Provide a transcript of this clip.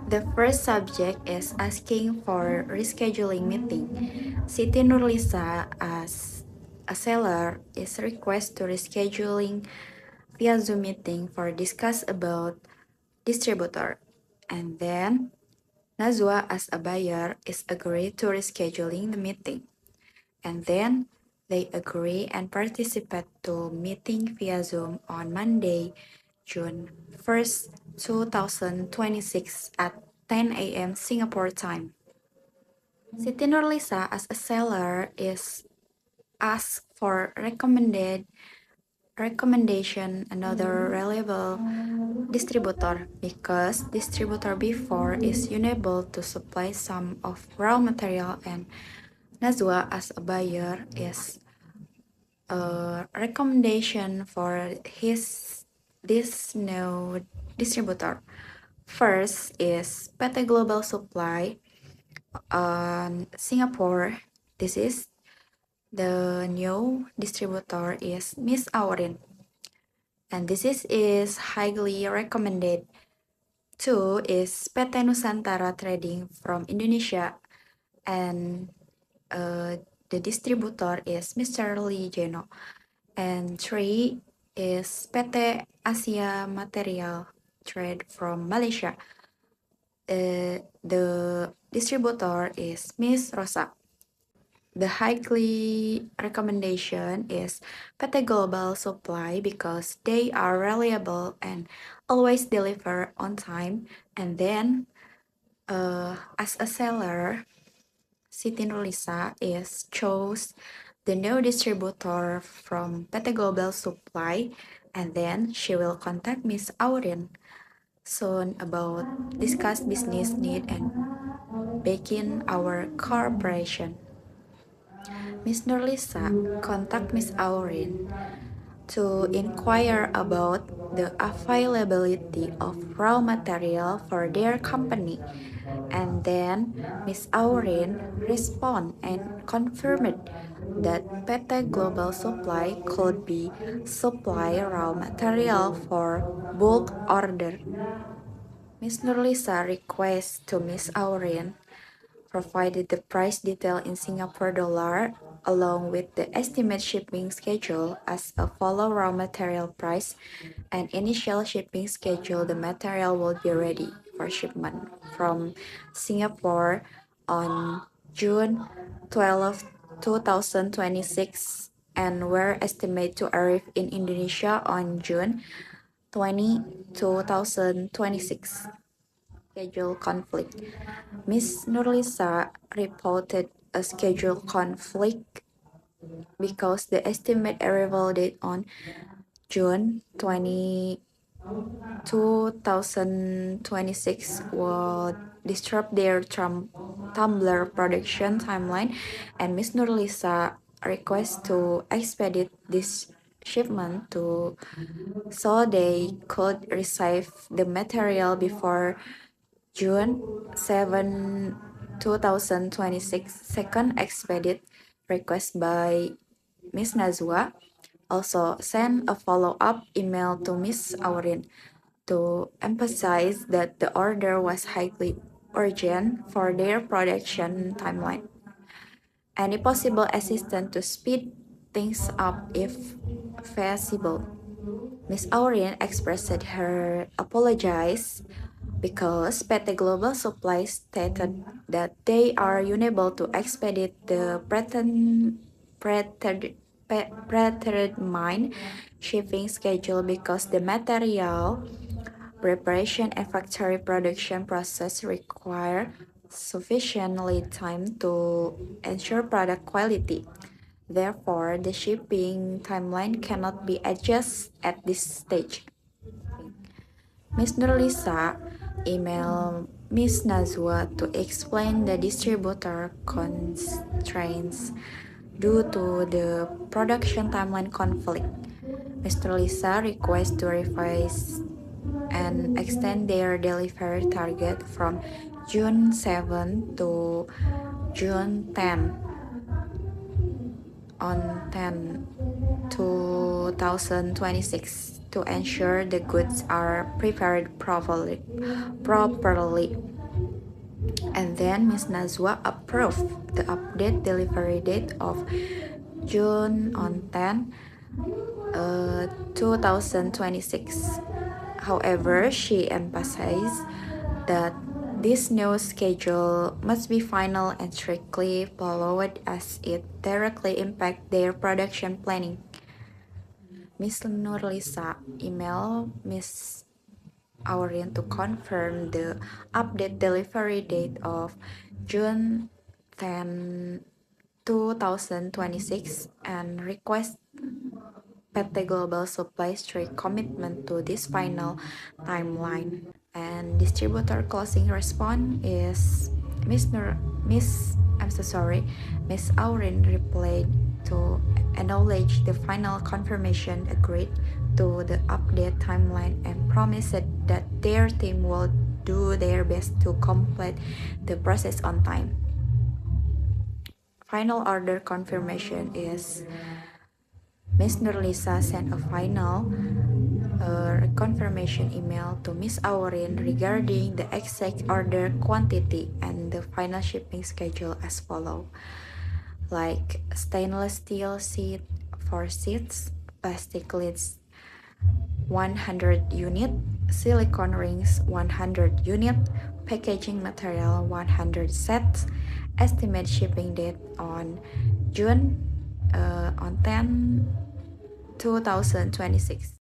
The first subject is asking for rescheduling meeting. Siti Nurlisa, as a seller, is request to rescheduling via Zoom meeting for discuss about distributor. And then Nazwa, as a buyer, is agree to rescheduling the meeting. And then they agree and participate to meeting via Zoom on Monday, June 1st, 2026 at 10 a.m. Singapore time. Siti Nurlisa, as a seller, is asked for recommendation another reliable distributor because distributor before is unable to supply some of raw material, and Nazwa, as a buyer, is a recommendation for this new distributor. First is PT Global Supply on Singapore. This is the new distributor is Miss Aurin, and is highly recommended. Two is PT Nusantara Trading from Indonesia, and the distributor is Mr. Lee Jeno. And three is PT Asia Material Trade from Malaysia. The distributor is Miss Rosa. The highly recommendation is PT Global Supply because they are reliable and always deliver on time. And then, as a seller, Siti Nurlisa is chose the new distributor from PT Global Supply, and then she will contact Miss Aurin soon about discuss business need and begin our cooperation. Miss Nurlisa contact Miss Aurin to inquire about the availability of raw material for their company. And then Miss Aurin respond and confirmed that PT Global Supply could be supply raw material for bulk order. Miss Nurlisa requests to Miss Aurin provided the price detail in Singapore dollar along with the estimate shipping schedule as a follow raw material price and initial shipping schedule. The material will be ready for shipment from Singapore on June 12, 2026, and were estimated to arrive in Indonesia on June 20, 2026. Schedule conflict. Miss Nurlisa reported a schedule conflict because the estimated arrival date on June 2026 would disrupt their tumbler production timeline, and Miss Nurlisa requests to expedite this shipment to so they could receive the material before June 7, 2026. Second expedite request by Miss Nazwa also sent a follow-up email to Miss Aurin to emphasize that the order was highly urgent for their production timeline. Any possible assistance to speed things up if feasible. Miss Aurin expressed her apologies because PT Global Supply stated that they are unable to expedite the predetermined shipping schedule because the material preparation and factory production process require sufficient lead time to ensure product quality. Therefore, the shipping timeline cannot be adjusted at this stage. Miss Nurlisa emailed Miss Nazwa to explain the distributor constraints due to the production timeline conflict. Miss Nurlisa requests to revise and extend their delivery target from June 7 to June 10 on 10 2026 to ensure the goods are prepared properly. And then Miss Nazwa approved the update delivery date of June on 10, 2026. However, she emphasized that this new schedule must be final and strictly followed as it directly impacts their production planning. Miss Nurlisa emailed Miss Aurin to confirm the update delivery date of June 10, 2026 and request PT Global Supply strict commitment to this final timeline. And distributor closing response is Miss Aurin replied to acknowledge the final confirmation, agreed to the update timeline, and promised that their team will do their best to complete the process on time. Final order confirmation is Miss Nurlisa sent a final confirmation email to Miss Aurin regarding the exact order quantity and the final shipping schedule as follow. Like stainless steel seat 4 seats, plastic lids 100 unit, silicone rings 100 unit, packaging material 100 sets, estimate shipping date on June on 10, 2026.